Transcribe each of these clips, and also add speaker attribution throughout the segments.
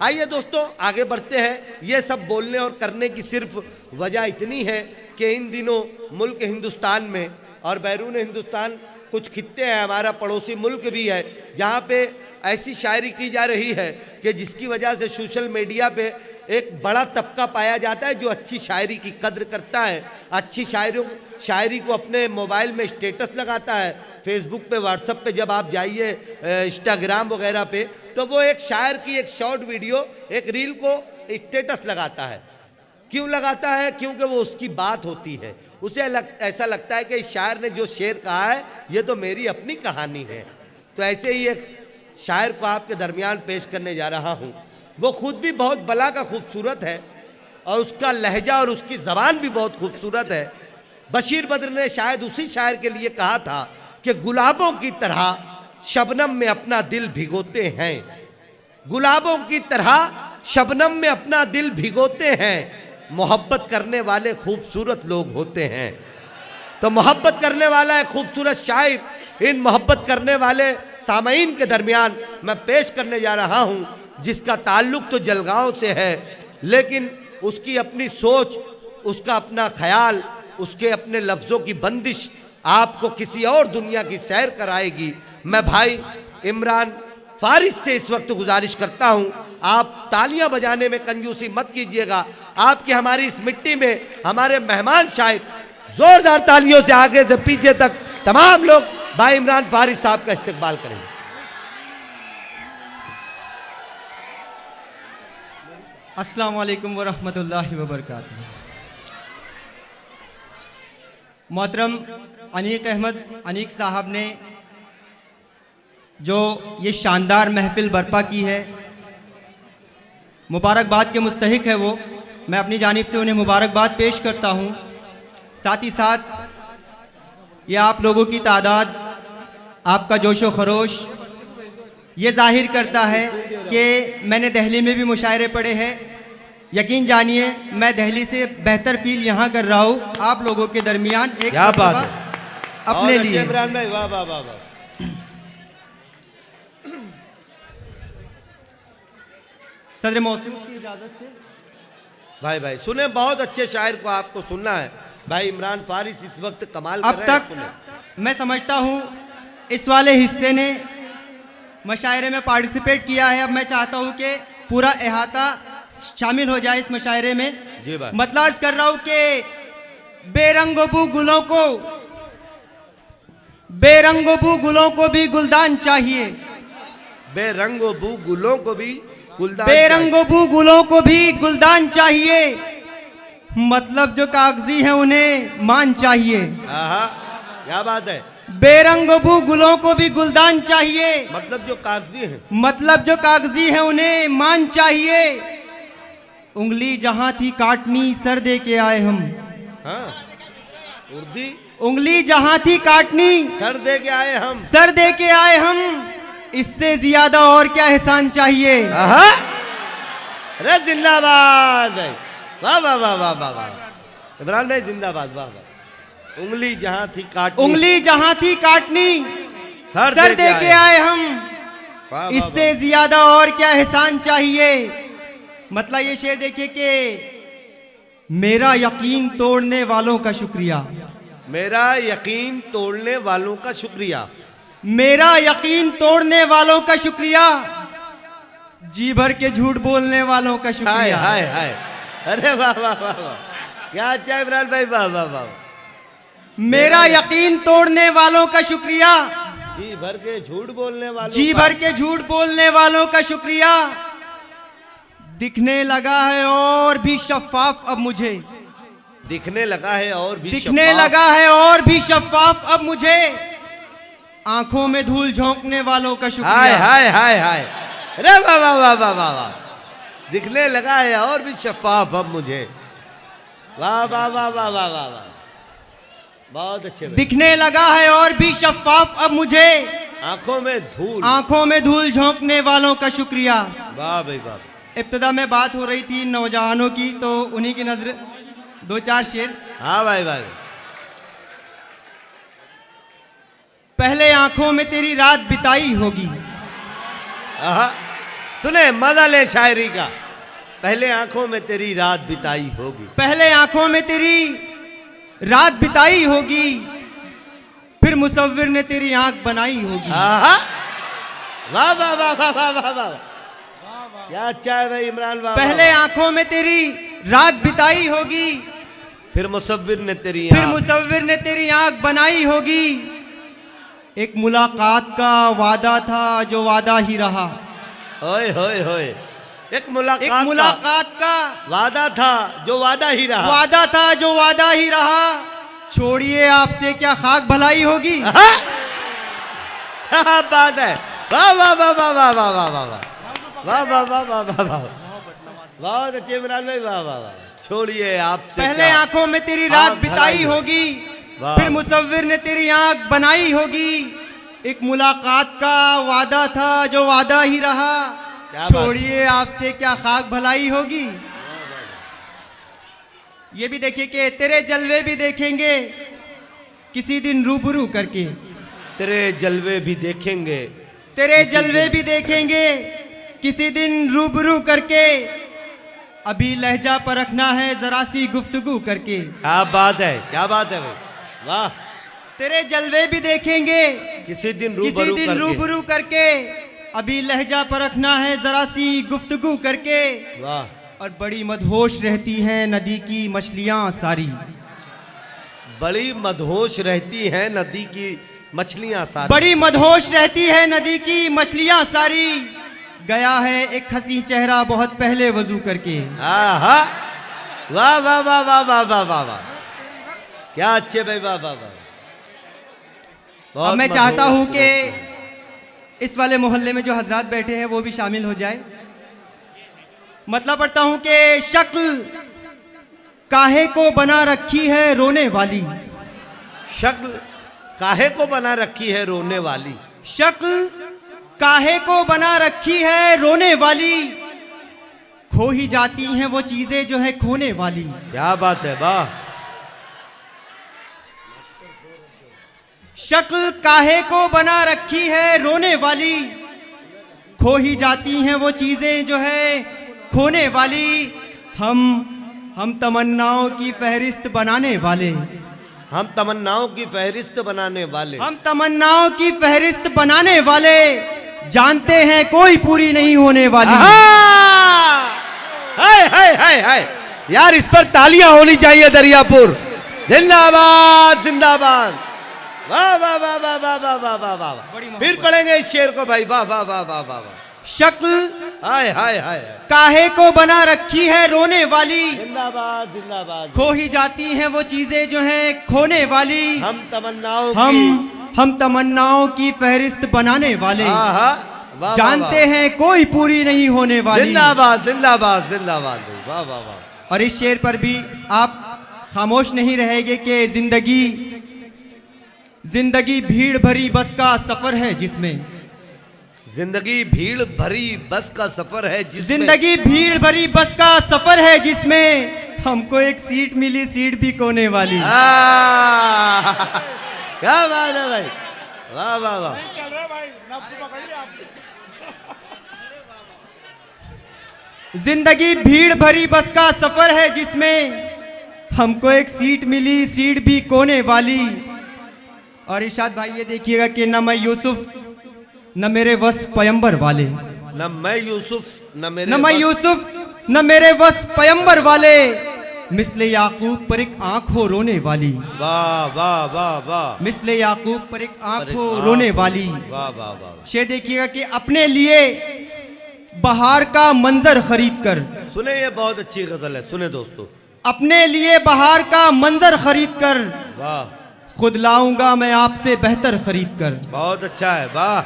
Speaker 1: आइए दोस्तों आगे बढ़ते हैं। ये सब बोलने और करने की सिर्फ वजह इतनी है कि इन दिनों मुल्क हिंदुस्तान में और बैरून हिंदुस्तान कुछ खित्ते हैं, हमारा पड़ोसी मुल्क भी है, जहाँ पे ऐसी शायरी की जा रही है कि जिसकी वजह से सोशल मीडिया पे एक बड़ा तबका पाया जाता है जो अच्छी शायरी की कद्र करता है, अच्छी शायरी को अपने मोबाइल में स्टेटस लगाता है, फेसबुक पे, व्हाट्सएप पे जब आप जाइए, इंस्टाग्राम वगैरह पे, तो वो एक शायर की एक शॉर्ट वीडियो, एक रील को स्टेटस लगाता है। क्यों लगाता है? क्योंकि वो उसकी बात होती है, उसे ऐसा लगता है कि इस शायर ने जो शेर कहा है ये तो मेरी अपनी कहानी है। तो ऐसे ही एक शायर को आपके दरमियान पेश करने जा रहा हूँ। वो खुद भी बहुत बला का खूबसूरत है और उसका लहजा और उसकी ज़बान भी बहुत खूबसूरत है। बशीर बद्र ने शायद उसी शायर के लिए कहा था कि गुलाबों की तरह शबनम में अपना दिल भिगोते हैं, गुलाबों की तरह शबनम में अपना दिल भिगोते हैं, मोहब्बत करने वाले खूबसूरत लोग होते हैं। तो मोहब्बत करने वाला एक खूबसूरत शायर इन मोहब्बत करने वाले सामईन के दरमियान मैं पेश करने जा रहा हूँ, जिसका ताल्लुक़ तो जलगांव से है, लेकिन उसकी अपनी सोच, उसका अपना ख्याल, उसके अपने लफ्ज़ों की बंदिश आपको किसी और दुनिया की सैर कराएगी। मैं भाई इमरान फारिस से इस वक्त गुजारिश करता हूं, आप तालियां बजाने में कंजूसी मत कीजिएगा। आपकी हमारी इस मिट्टी में हमारे मेहमान शायर जोरदार तालियों से आगे से पीछे तक तमाम लोग भाई इमरान फारिस साहब का इस्तकबाल करेंगे।
Speaker 2: अस्सलाम वालेकुम वरहमतुल्लाहि वबरकातुहू। मोहतरम अनीक अहमद अनीक साहब ने जो ये शानदार महफिल बर्पा की है, मुबारकबाद के मुस्तहिक है वो। मैं अपनी जानिब से उन्हें मुबारकबाद पेश करता हूँ। साथ ही साथ ये आप लोगों की तादाद, आपका जोशो खरोश ये जाहिर करता है कि मैंने दिल्ली में भी मुशायरे पढ़े हैं। यकीन जानिए मैं दिल्ली से बेहतर फील यहाँ कर रहा हूँ आप लोगों के दरमियान एक अपने लिए।
Speaker 1: इमरान भाई वाह वाह वाह वाह।
Speaker 2: सदर मौसूफ की इजाज़त से
Speaker 1: भाई सुने, बहुत अच्छे शायर को आपको सुनना है। भाई इमरान फारिस इस वक्त कमाल कर
Speaker 2: अब
Speaker 1: रहे हैं।
Speaker 2: तक मैं समझता हूँ इस वाले हिस्से ने मशायरे में पार्टिसिपेट किया है। अब मैं चाहता हूँ कि पूरा अहाता शामिल हो जाए इस मशायरे में।
Speaker 1: जी भाई।
Speaker 2: मतलब अर्ज कर रहा हूँ कि बेरंगोबू गुलों को भी गुलदान चाहिए,
Speaker 1: बेरंगोबू गुलों को भी गुलदान,
Speaker 2: बेरंगोबू गुलों को भी गुलदान चाहिए, मतलब जो कागजी है उन्हें मान चाहिए।
Speaker 1: क्या बात है।
Speaker 2: बेरंगोबू गुलों को भी गुलदान चाहिए,
Speaker 1: मतलब जो कागजी है,
Speaker 2: मतलब जो कागजी है उन्हें मान चाहिए। उंगली जहां थी काटनी सर दे के आए हम।
Speaker 1: हाँ उर्दी।
Speaker 2: उंगली जहां थी काटनी
Speaker 1: सर दे के आए हम,
Speaker 2: सर दे के आए हम, इससे ज्यादा और क्या एहसान चाहिए।
Speaker 1: अरे जिंदाबाद भाई, वाह वाह वाह वाह वाह वाह। इमरान भाई जिंदाबाद, वाह वाह। उंगली जहां थी काटनी,
Speaker 2: उंगली जहां थी काटनी सर दे के आए हम, इससे ज्यादा और क्या एहसान चाहिए। मतलब ये शेर देखिए कि मेरा यकीन तोड़ने वालों का शुक्रिया,
Speaker 1: मेरा यकीन तोड़ने वालों का शुक्रिया,
Speaker 2: मेरा यकीन तोड़ने वालों का शुक्रिया, जी भर के झूठ बोलने वालों का शुक्रिया।
Speaker 1: हाय हाय हाय। अरे वाह वाह वाह वाह, क्या अच्छा इमरान भाई, वाह वाह वाह।
Speaker 2: मेरा यकीन तोड़ने वालों का शुक्रिया,
Speaker 1: जी भर के झूठ बोलने वालों,
Speaker 2: जी भर के झूठ बोलने वालों का शुक्रिया। दिखने लगा है और भी शफाफ अब मुझे,
Speaker 1: दिखने लगा है और भी
Speaker 2: दिखने लगा है और भी शफाफ अब मुझे, आंखों में धूल झोंकने वालों का शुक्रिया।
Speaker 1: हाय हाय हाय हाय। अरे वाह वाह वाह वाह वाह वाह। दिखने लगा है और भी शफाफ अब मुझे, वाह वाह वाह वाह वाह वाह वाह, बहुत अच्छे।
Speaker 2: दिखने लगा है और भी शफाफ अब मुझे,
Speaker 1: आंखों में धूल
Speaker 2: झोंकने वालों का शुक्रिया।
Speaker 1: वाह भाई वाह।
Speaker 2: इब्तिदा में बात हो रही थी नौजवानों की, तो उन्हीं की नजर दो चार शेर।
Speaker 1: हाँ भाई भाई।
Speaker 2: पहले आंखों में तेरी रात बिताई होगी,
Speaker 1: सुने मजा ले शायरी का। पहले आंखों में तेरी रात बिताई होगी,
Speaker 2: पहले आंखों में तेरी रात बिताई होगी, फिर मुसव्विर ने तेरी आंख बनाई होगी।
Speaker 1: आहा, वाह वाह वाह वाह वाह वाह वाह, क्या अच्छा है भाई इमरान। वाह,
Speaker 2: पहले आंखों में तेरी रात बिताई होगी,
Speaker 1: फिर मुसव्विर ने तेरी
Speaker 2: फिर मुसव्विर ने तेरी आंख बनाई होगी। एक मुलाकात का वादा था जो वादा ही रहा,
Speaker 1: होए होए होए, एक
Speaker 2: एक मुलाकात का
Speaker 1: वादा था जो वादा ही रहा,
Speaker 2: वादा था जो वादा ही रहा। छोड़िए आपसे क्या खाक भलाई होगी।
Speaker 1: क्या बात है, वाह वाह वाह वाह वाह वाह वाह वाह वाह वाह वाह वाह वाह वाह, बहुत अच्छे इमरान भाई, वाह वाह वाह। छोड़िए आपसे
Speaker 2: पहले आंखों में तेरी रात बिताई होगी, फिर मुसव्विर ने तेरी आंख बनाई होगी। एक मुलाकात का वादा था जो वादा ही रहा, छोड़िए आपसे क्या खाक भलाई होगी। ये भी देखिए कि तेरे जलवे भी देखेंगे किसी दिन रूबरू करके,
Speaker 1: तेरे जलवे भी देखेंगे,
Speaker 2: तेरे जलवे भी देखेंगे किसी दिन रूबरू करके। अभी लहजा पर रखना है जरा सी गुफ्तगू करके।
Speaker 1: क्या बात है, क्या बात है भाई, वाह।
Speaker 2: तेरे जलवे भी देखेंगे
Speaker 1: किसी दिन
Speaker 2: रूबरू करके, अभी लहजा पर रखना है जरा सी गुफ्तगू करके।
Speaker 1: वाह।
Speaker 2: और बड़ी मदहोश रहती हैं नदी की मछलियां सारी,
Speaker 1: बड़ी मदहोश रहती हैं नदी की मछलियां सारी,
Speaker 2: बड़ी मदहोश रहती है नदी की मछलियां सारी। गया है एक हंसी चेहरा बहुत पहले वजू करके।
Speaker 1: आहा, वाह वाह वाह वाह वाह वाह वाह वाह, क्या अच्छे भाई, वाह वाह वाह।
Speaker 2: अब मैं चाहता हूं कि इस वाले मोहल्ले में जो हजरात बैठे हैं वो भी शामिल हो जाए। मतलब पढ़ता हूं कि शक्ल काहे को बना रखी है रोने वाली,
Speaker 1: शक्ल काहे को बना रखी है रोने वाली,
Speaker 2: शक्ल काहे को बना रखी है रोने वाली। खो ही जाती हैं वो चीजें जो है खोने वाली।
Speaker 1: क्या बात है, वाह।
Speaker 2: शक्ल काहे को बना रखी है रोने वाली, खो ही जाती हैं वो चीजें जो है खोने वाली। हम तमन्नाओं की फहरिस्त बनाने वाले,
Speaker 1: हम तमन्नाओं की फहरिस्त बनाने वाले,
Speaker 2: हम तमन्नाओं की फहरिस्त बनाने वाले। जानते हैं कोई पूरी नहीं होने वाली।
Speaker 1: हाय हाय हाय हाय, यार इस पर तालियां होनी चाहिए। दरियापुर जिंदाबाद जिंदाबाद, वाह वाह वाह वाह वाह वाह वाह वाह वाह। फिर पढ़ेंगे इस शेर को भाई, वाह वाह वाह वाह वाह वाह।
Speaker 2: शक्ल
Speaker 1: हाय हाय हाय,
Speaker 2: काहे को बना रखी है रोने वाली,
Speaker 1: जिंदाबाद जिंदाबाद।
Speaker 2: खो ही जाती हैं वो चीजें जो हैं खोने वाली।
Speaker 1: हम तमन्नाओं
Speaker 2: हम तमन्नाओं की फहरिस्त बनाने वाले। जानते हैं कोई पूरी नहीं होने वाली।
Speaker 1: जिंदाबाद जिंदाबाद जिंदाबाद, वाह वाह वाह।
Speaker 2: और इस शेर पर भी आप खामोश नहीं रहेंगे कि जिंदगी भीड़ भरी बस का सफर है जिसमें,
Speaker 1: जिंदगी भीड़ भरी बस का सफर है जिसमें,
Speaker 2: जिंदगी भीड़ भरी बस का सफर है जिसमें हमको एक सीट मिली, सीट भी कोने वाली।
Speaker 1: क्या बात है भाई, वाह वाह वाह।
Speaker 2: जिंदगी भीड़ भरी बस का सफर है जिसमें हमको एक सीट मिली, सीट भी कोने वाली। और इरशाद भाई ये देखिएगा कि न मैं यूसुफ न मेरे वस पयंबर वाले,
Speaker 1: न मैं यूसुफ न
Speaker 2: मेरे वस पयंबर वाले। मिस्ले याकूब पर एक आंख हो रोने वाली,
Speaker 1: वाह वाह वाह वाह।
Speaker 2: मिस्ले याकूब पर एक आंख हो रोने वाली।
Speaker 1: वाह वाह वाह।
Speaker 2: शेर देखिएगा कि अपने लिए बहार का मंजर खरीद कर,
Speaker 1: सुने ये बहुत अच्छी गजल है, सुने दोस्तों।
Speaker 2: अपने लिए बहार का मंजर खरीद कर,
Speaker 1: वाह।
Speaker 2: खुद लाऊंगा मैं आपसे बेहतर खरीद कर।
Speaker 1: बहुत अच्छा है, वाह।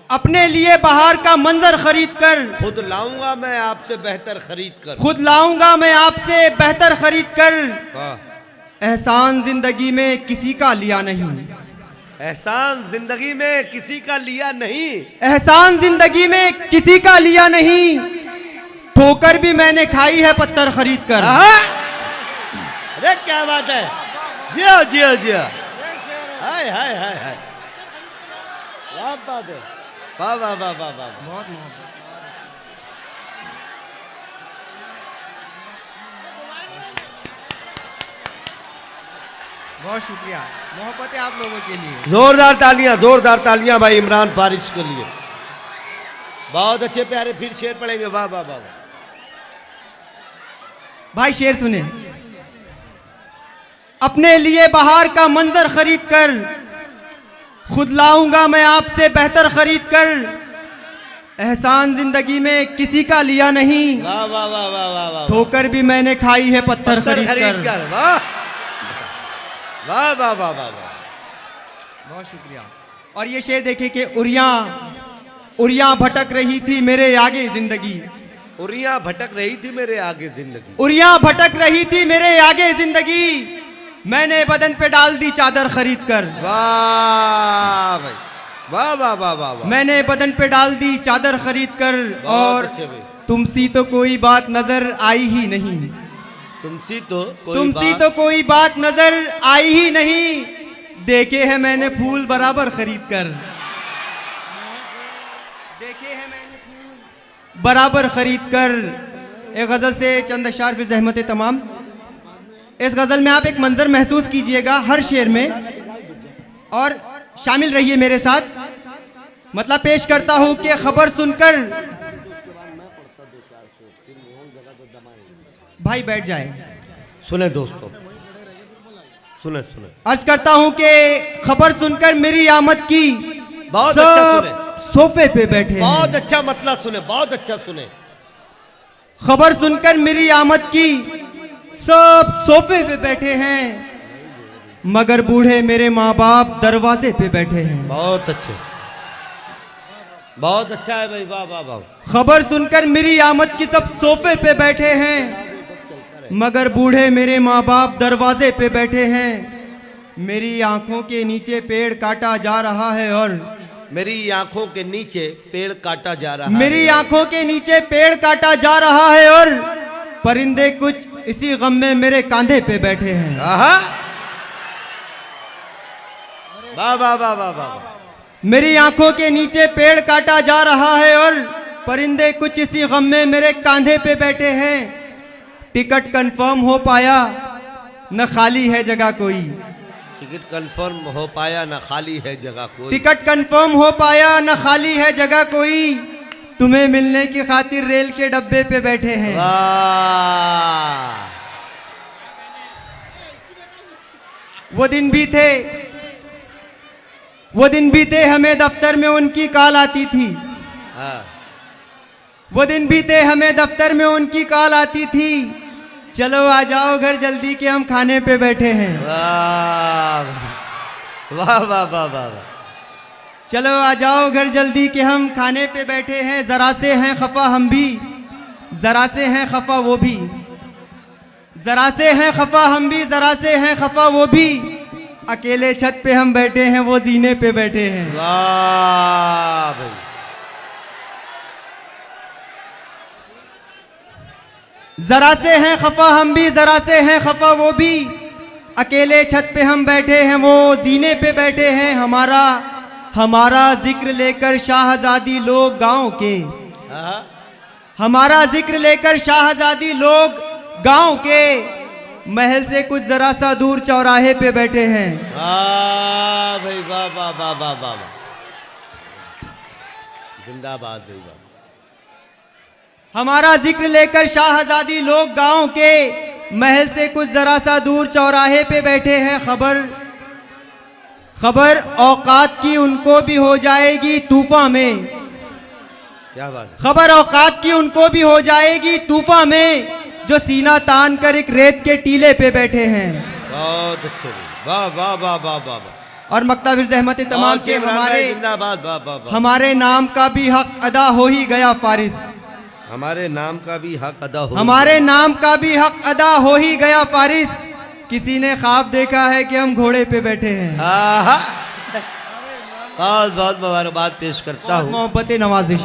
Speaker 2: अपने लिए बहार का मंजर खरीद कर,
Speaker 1: खुद लाऊंगा मैं आपसे बेहतर खरीद कर,
Speaker 2: खुद लाऊंगा मैं आपसे बेहतर खरीद कर।
Speaker 1: वाह।
Speaker 2: एहसान जिंदगी में किसी का लिया नहीं,
Speaker 1: एहसान जिंदगी में किसी का लिया नहीं,
Speaker 2: एहसान जिंदगी में किसी का लिया नहीं। ठोकर भी मैंने खाई है पत्थर खरीद कर।
Speaker 1: अरे क्या बात है, जिया जिया जिया, हाय हाय हाय हाय, क्या बात है, वाह वाह वाह वाह वाह।
Speaker 2: बहुत मोहब्बत। बहुत शुक्रिया, मोहब्बत है आप लोगों के लिए।
Speaker 1: जोरदार तालियां भाई इमरान फारिस के लिए। बहुत अच्छे प्यारे, फिर शेर पढ़ेंगे। वाह वाह वाह वाह।
Speaker 2: भाई शेर सुने। अपने लिए बाहर का मंजर खरीद कर खुद लाऊंगा मैं आपसे बेहतर खरीद कर, एहसान जिंदगी में किसी का लिया नहीं,
Speaker 1: वाह वाह वाह वाह वाह वाह।
Speaker 2: ठोकर भी मैंने खाई है पत्थर खरीद कर।
Speaker 1: वाह वाह वाह वाह वाह।
Speaker 2: बहुत शुक्रिया। और ये शेर देखे कि उरियां भटक रही थी मेरे आगे जिंदगी,
Speaker 1: उरियां भटक रही थी मेरे आगे जिंदगी,
Speaker 2: उरियां भटक रही थी मेरे आगे जिंदगी, मैंने बदन पे डाल दी चादर खरीद कर।
Speaker 1: वाह भाई वाह वाह वाह वाह वाह।
Speaker 2: मैंने बदन पे डाल दी चादर खरीद कर, और
Speaker 1: अच्छे भाई।
Speaker 2: तुमसी तो कोई बात नजर आई ही नहीं,
Speaker 1: तुमसी तो
Speaker 2: कोई बात नजर आई ही नहीं, देखे हैं मैंने फूल बराबर खरीद कर, देखे हैं मैंने फूल बराबर खरीद कर। एक गजल से चंद अशार फिर ज़हमत तमाम। इस गजल में आप एक मंजर महसूस कीजिएगा हर शेर में, और शामिल रहिए मेरे साथ। मतलब पेश करता हूं कि खबर सुनकर, भाई बैठ जाए,
Speaker 1: सुने दोस्तों, सुने सुने।
Speaker 2: अर्ज करता हूं कि खबर सुनकर मेरी आमद की
Speaker 1: बहुत अच्छा सुने,
Speaker 2: सोफे पे बैठे हैं।
Speaker 1: बहुत अच्छा मतलब सुने, बहुत अच्छा सुने।
Speaker 2: खबर सुनकर मेरी आमद की सब सोफे पे बैठे हैं, मगर बूढ़े मेरे माँ बाप दरवाजे पे बैठे हैं।
Speaker 1: बहुत अच्छे, बहुत अच्छा है भाई। वाह वाह वाह।
Speaker 2: खबर सुनकर मेरी आमद की सब सोफे पे बैठे हैं, मगर बूढ़े मेरे माँ बाप दरवाजे पे बैठे हैं। मेरी आंखों के नीचे पेड़ काटा जा रहा है, और
Speaker 1: मेरी आंखों के नीचे पेड़ काटा जा रहा है,
Speaker 2: मेरी आंखों के नीचे पेड़ काटा जा रहा है, और परिंदे कुछ इसी गम में मेरे कांधे पे बैठे हैं।
Speaker 1: आहा। वाह वाह वाह वाह वाह।
Speaker 2: मेरी आंखों के नीचे पेड़ काटा जा रहा है, और परिंदे कुछ इसी गम में मेरे कांधे पे बैठे हैं। टिकट कंफर्म हो पाया न खाली है जगह कोई,
Speaker 1: टिकट कंफर्म हो पाया ना खाली है जगह कोई,
Speaker 2: टिकट कंफर्म हो पाया न खाली है जगह कोई, तुम्हें मिलने की खातिर रेल के डब्बे पे बैठे हैं।
Speaker 1: वाह।
Speaker 2: वो दिन भी थे हमें दफ्तर में उनकी कॉल आती थी,
Speaker 1: हाँ।
Speaker 2: वो दिन भी थे हमें दफ्तर में उनकी कॉल आती थी, चलो आ जाओ घर जल्दी के हम खाने पे बैठे हैं।
Speaker 1: वाह वाह वाह वाह वाह।
Speaker 2: चलो आ जाओ घर जल्दी के हम खाने पे बैठे हैं। जरा से हैं खफा हम भी, जरा से हैं खफा वो भी, जरा से हैं खफा हम भी, जरा से हैं खफा वो भी, अकेले छत पे हम बैठे हैं, वो जीने पे बैठे हैं।
Speaker 1: वाह भाई।
Speaker 2: जरा से हैं खफा हम भी, जरा से हैं खफा वो भी, अकेले छत पे हम बैठे हैं, वो जीने पे बैठे हैं। हमारा जिक्र लेकर शाहजादी लोग गांव के,
Speaker 1: हाँ।
Speaker 2: हमारा जिक्र लेकर शाहजादी लोग गांव के, महल से कुछ जरा सा दूर चौराहे पे बैठे हैं।
Speaker 1: वाह भाई वाह वाह वाह वाह वाह। जिंदाबाद भाई वाह।
Speaker 2: हमारा जिक्र लेकर शाहजादी लोग गांव के, महल से कुछ जरा सा दूर चौराहे पे बैठे हैं। खबर औकात की उनको भी हो जाएगी तूफा में,
Speaker 1: क्या बात है।
Speaker 2: खबर औकात की उनको भी हो जाएगी तूफा में, जो सीना तान कर एक रेत के टीले पे बैठे हैं।
Speaker 1: बहुत अच्छे, वाह वाह वाह वाह वाह।
Speaker 2: और मकता फिर ज़हमत तमाम के हमारे नाम का भी हक अदा हो ही गया फारिस,
Speaker 1: हमारे नाम का भी हक अदा हो,
Speaker 2: हमारे नाम का भी हक अदा हो ही गया फारिस। किसी ने ख्वाब देखा है कि हम घोड़े पे बैठे हैं।
Speaker 1: बहुत बहुत मुबारकबाद पेश करता हूँ।
Speaker 2: मोहब्बत नवाजिश।